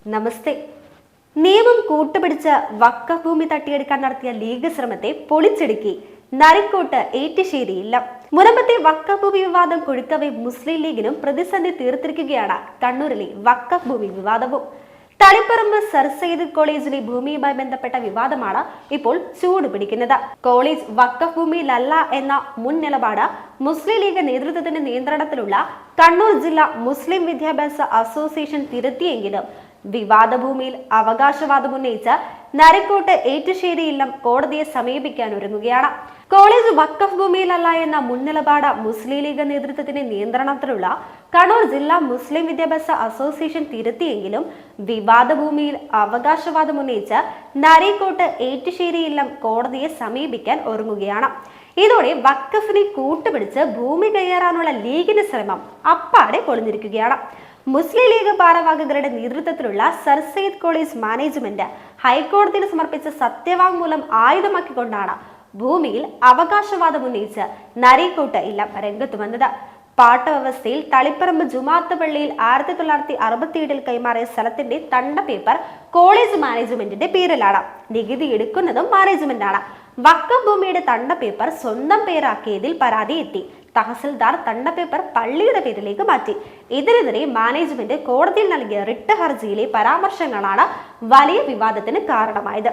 നമസ്തേ. നിയമം കൂട്ടുപിടിച്ച് വഖഫ് ഭൂമി തട്ടിയെടുക്കാൻ നടത്തിയ ലീഗ് ശ്രമത്തെ പൊളിച്ചെടുക്കി നരിക്കോട്ട് ഏറ്റുശേരിയില്ല. മുനമ്പത്തെ വഖഫ് ഭൂമി വിവാദം കൊഴുക്കവെ മുസ്ലിം ലീഗിനും പ്രതിസന്ധി തീർത്തിരിക്കുകയാണ് കണ്ണൂരിലെ വഖഫ് ഭൂമി വിവാദവും. തളിപ്പറമ്പ് സർ സയ്യിദ് കോളേജിലെ ഭൂമിയുമായി ബന്ധപ്പെട്ട വിവാദമാണ് ഇപ്പോൾ ചൂടുപിടിക്കുന്നത്. കോളേജ് വഖഫ് ഭൂമിയിലല്ല എന്ന മുൻ നിലപാട് മുസ്ലിം ലീഗ് നേതൃത്വത്തിന്റെ നിയന്ത്രണത്തിലുള്ള കണ്ണൂർ ജില്ലാ മുസ്ലിം വിദ്യാഭ്യാസ അസോസിയേഷൻ തിരുത്തിയെങ്കിലും വിവാദ ഭൂമിയിൽ അവകാശവാദം ഉന്നയിച്ച് നരിക്കോട്ട് ഏറ്റുശേരി ഇല്ലം കോടതിയെ സമീപിക്കാൻ ഒരുങ്ങുകയാണ്. കോളേജ് വഖഫ് ഭൂമിയിലല്ല എന്ന മുൻ നിലപാട് മുസ്ലിം ലീഗ് നേതൃത്വത്തിന്റെ നിയന്ത്രണത്തിലുള്ള കണ്ണൂർ ജില്ലാ മുസ്ലിം വിദ്യാഭ്യാസ അസോസിയേഷൻ തിരുത്തിയെങ്കിലും വിവാദ ഭൂമിയിൽ അവകാശവാദം ഉന്നയിച്ച് നരിക്കോട്ട് ഏറ്റുശേരി ഇല്ലം കോടതിയെ സമീപിക്കാൻ ഒരുങ്ങുകയാണ്. ഇതോടെ വഖഫിനെ കൂട്ടുപിടിച്ച് ഭൂമി കയ്യേറാനുള്ള ലീഗിന്റെ ശ്രമം അപ്പാടെ പൊളിഞ്ഞിരിക്കുകയാണ്. മുസ്ലിം ലീഗ് ഭാരവാഹികളുടെ നേതൃത്വത്തിലുള്ള സർ സയ്യിദ് കോളേജ് മാനേജ്മെന്റ് ഹൈക്കോടതിയിൽ സമർപ്പിച്ച സത്യവാങ്മൂലം ആയുധമാക്കിക്കൊണ്ടാണ് ഭൂമിയിൽ അവകാശവാദം ഉന്നയിച്ച് നരിക്കോട്ട് ഇല്ലം രംഗത്ത് വന്നത്. പാട്ടവ്യവസ്ഥയിൽ തളിപ്പറമ്പ് ജുമാഅത്ത് പള്ളിയിൽ 1967 കൈമാറിയ സ്ഥലത്തിന്റെ തണ്ട പേപ്പർ കോളേജ് മാനേജ്മെന്റിന്റെ പേരിലാണ്. നികുതി എടുക്കുന്നതും മാനേജ്മെന്റാണ്. വഖഫ് ഭൂമിയുടെ തണ്ട പേപ്പർ സ്വന്തം പേരാക്കിയതിൽ പരാതി എത്തി. തഹസിൽദാർ തണ്ട പേപ്പർ പള്ളിയുടെ പേരിലേക്ക് മാറ്റി. ഇതിനെതിരെ മാനേജ്മെന്റ് കോടതിയിൽ നൽകിയ റിട്ട് ഹർജിയിലെ പരാമർശങ്ങളാണ് വലിയ വിവാദത്തിന് കാരണമായത്.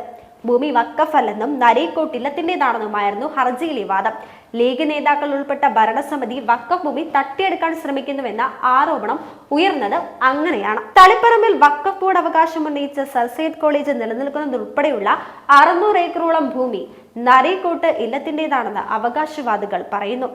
ഭൂമി വഖഫല്ലെന്നും നരിക്കോട്ട് ഇല്ലത്തിന്റേതാണെന്നുമായിരുന്നു ഹർജിയിലെ വാദം. ലീഗ് നേതാക്കൾ ഉൾപ്പെട്ട ഭരണസമിതി വഖഫ് ഭൂമി തട്ടിയെടുക്കാൻ ശ്രമിക്കുന്നുവെന്ന ആരോപണം ഉയർന്നത് അങ്ങനെയാണ്. തളിപ്പറമ്പിൽ വഖഫ് ബോർഡ് അവകാശം ഉന്നയിച്ച സർ സയ്യിദ് കോളേജ് നിലനിൽക്കുന്നതുൾപ്പെടെയുള്ള 600 ഏക്കറോളം ഭൂമി നരിക്കോട്ട് ഇല്ലത്തിന്റേതാണെന്ന് അവകാശവാദികൾ പറയുന്നു.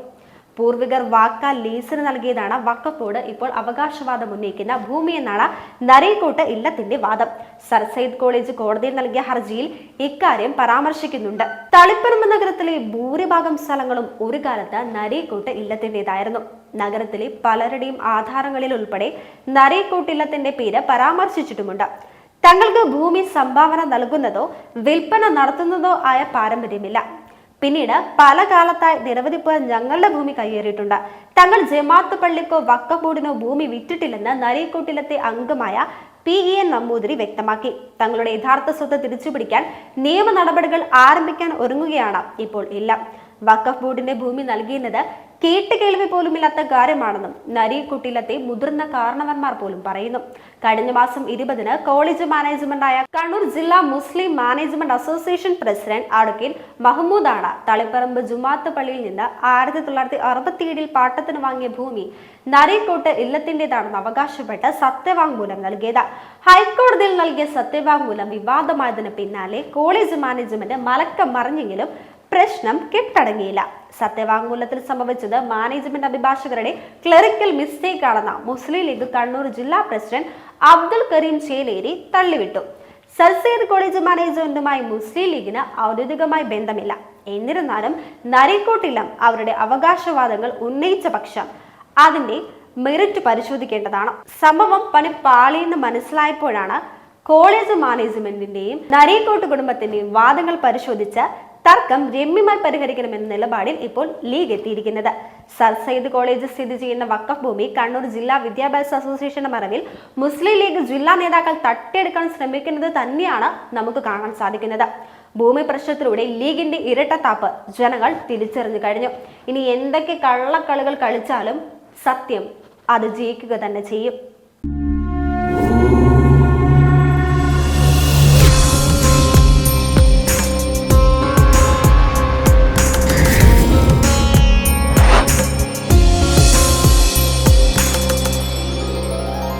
പൂർവികർ വാക്കാൽ ലീസിന് നൽകിയതാണ് വഖഫ് ബോർഡ് ഇപ്പോൾ അവകാശവാദം ഉന്നയിക്കുന്ന ഭൂമിയെന്നാണ് നരിക്കോട്ട് ഇല്ലത്തിന്റെ വാദം. സർ സയ്യിദ് കോളേജ് കോടതിയിൽ നൽകിയ ഹർജിയിൽ ഇക്കാര്യം പരാമർശിക്കുന്നുണ്ട്. തളിപ്പറമ്പ് നഗരത്തിലെ ഭൂരിഭാഗം സ്ഥലങ്ങളും ഒരു കാലത്ത് നരിക്കോട്ട് ഇല്ലത്തിന്റേതായിരുന്നു. നഗരത്തിലെ പലരുടെയും ആധാരങ്ങളിൽ ഉൾപ്പെടെ നരിക്കോട്ട് ഇല്ലത്തിന്റെ പേര് പരാമർശിച്ചിട്ടുമുണ്ട്. തങ്ങൾക്ക് ഭൂമി സംഭാവന നൽകുന്നതോ വിൽപ്പന നടത്തുന്നതോ ആയ പാരമ്പര്യമില്ല. പിന്നീട് പല കാലത്തായി നിരവധി പേർ ഞങ്ങളുടെ ഭൂമി കയ്യേറിയിട്ടുണ്ട്. തങ്ങൾ ജമാഅത്ത് പള്ളിക്കോ വഖഫ് ബോർഡിനോ ഭൂമി വിറ്റിട്ടില്ലെന്ന് നരിക്കോട്ടിലത്തെ അംഗമായ PEN നമ്പൂതിരി വ്യക്തമാക്കി. തങ്ങളുടെ യഥാർത്ഥ സ്വത്ത് തിരിച്ചുപിടിക്കാൻ നിയമ നടപടികൾ ആരംഭിക്കാൻ ഒരുങ്ങുകയാണ് ഇപ്പോൾ ഇല്ലം. വഖഫ് ബോർഡിന്റെ ഭൂമി നൽകിയത് കേട്ടുകേൾവി പോലുമില്ലാത്ത കാര്യമാണെന്നും നരിക്കോട്ടിലത്തെ മുതിർന്ന കാരണവന്മാർ പോലും പറയുന്നു. കഴിഞ്ഞ മാസം 20-ന് കോളേജ് മാനേജ്മെന്റായ കണ്ണൂർ ജില്ലാ Muslim management association president advocate മഹ്മൂദാണ് തളിപ്പറമ്പ് ജുമാഅത്ത് പള്ളിയിൽ നിന്ന് 1967 പാട്ടത്തിന് വാങ്ങിയ ഭൂമി നരിക്കോട്ട് ഇല്ലത്തിന്റേതാണെന്ന് അവകാശപ്പെട്ട് സത്യവാങ്മൂലം നൽകിയത്. ഹൈക്കോടതിയിൽ നൽകിയ സത്യവാങ്മൂലം വിവാദമായതിന് പിന്നാലെ കോളേജ് മാനേജ്മെന്റ് മലക്കം മറിഞ്ഞെങ്കിലും പ്രശ്നം കെട്ടടങ്ങിയില്ല. സത്യവാങ്മൂലത്തിൽ സംഭവിച്ചത് മാനേജ്മെന്റ് അഭിഭാഷകരുടെ ക്ലറിക്കൽ മിസ്റ്റേക്ക് ആണെന്ന് മുസ്ലിം ലീഗ് കണ്ണൂർ ജില്ലാ പ്രസിഡന്റ് അബ്ദുൽ കരീം ചേലേരി തള്ളിവിട്ടു. സർ സയ്യിദ് കോളേജ് മാനേജ്മെന്റുമായി മുസ്ലിം ലീഗിന് ഔദ്യോഗികമായി ബന്ധമില്ല. എന്നിരുന്നാലും നരിക്കോട്ട് ഇല്ലം അവരുടെ അവകാശവാദങ്ങൾ ഉന്നയിച്ച പക്ഷം അതിന്റെ മെറിറ്റ് പരിശോധിക്കേണ്ടതാണ്. സംഭവം പണി പാളിയെന്ന് മനസ്സിലായപ്പോഴാണ് കോളേജ് മാനേജ്മെന്റിന്റെയും നരിക്കോട്ട് കുടുംബത്തിന്റെയും വാദങ്ങൾ പരിശോധിച്ച് തർക്കം രമ്യമായി പരിഹരിക്കണമെന്ന നിലപാടിൽ ഇപ്പോൾ ലീഗ് എത്തിയിരിക്കുന്നത്. സർ സയ്യിദ് കോളേജ് സ്ഥിതി ചെയ്യുന്ന വഖഫ് ഭൂമി കണ്ണൂർ ജില്ലാ വിദ്യാഭ്യാസ അസോസിയേഷന്റെ മറവിൽ മുസ്ലിം ലീഗ് ജില്ലാ നേതാക്കൾ തട്ടിയെടുക്കാൻ ശ്രമിക്കുന്നത് തന്നെയാണ് നമുക്ക് കാണാൻ സാധിക്കുന്നത്. ഭൂമി പ്രശ്നത്തിലൂടെ ലീഗിന്റെ ഇരട്ടത്താപ്പ് ജനങ്ങൾ തിരിച്ചറിഞ്ഞു കഴിഞ്ഞു. ഇനി എന്തൊക്കെ കള്ളക്കളികൾ കളിച്ചാലും സത്യം അത് ജയിക്കുക തന്നെ ചെയ്യും.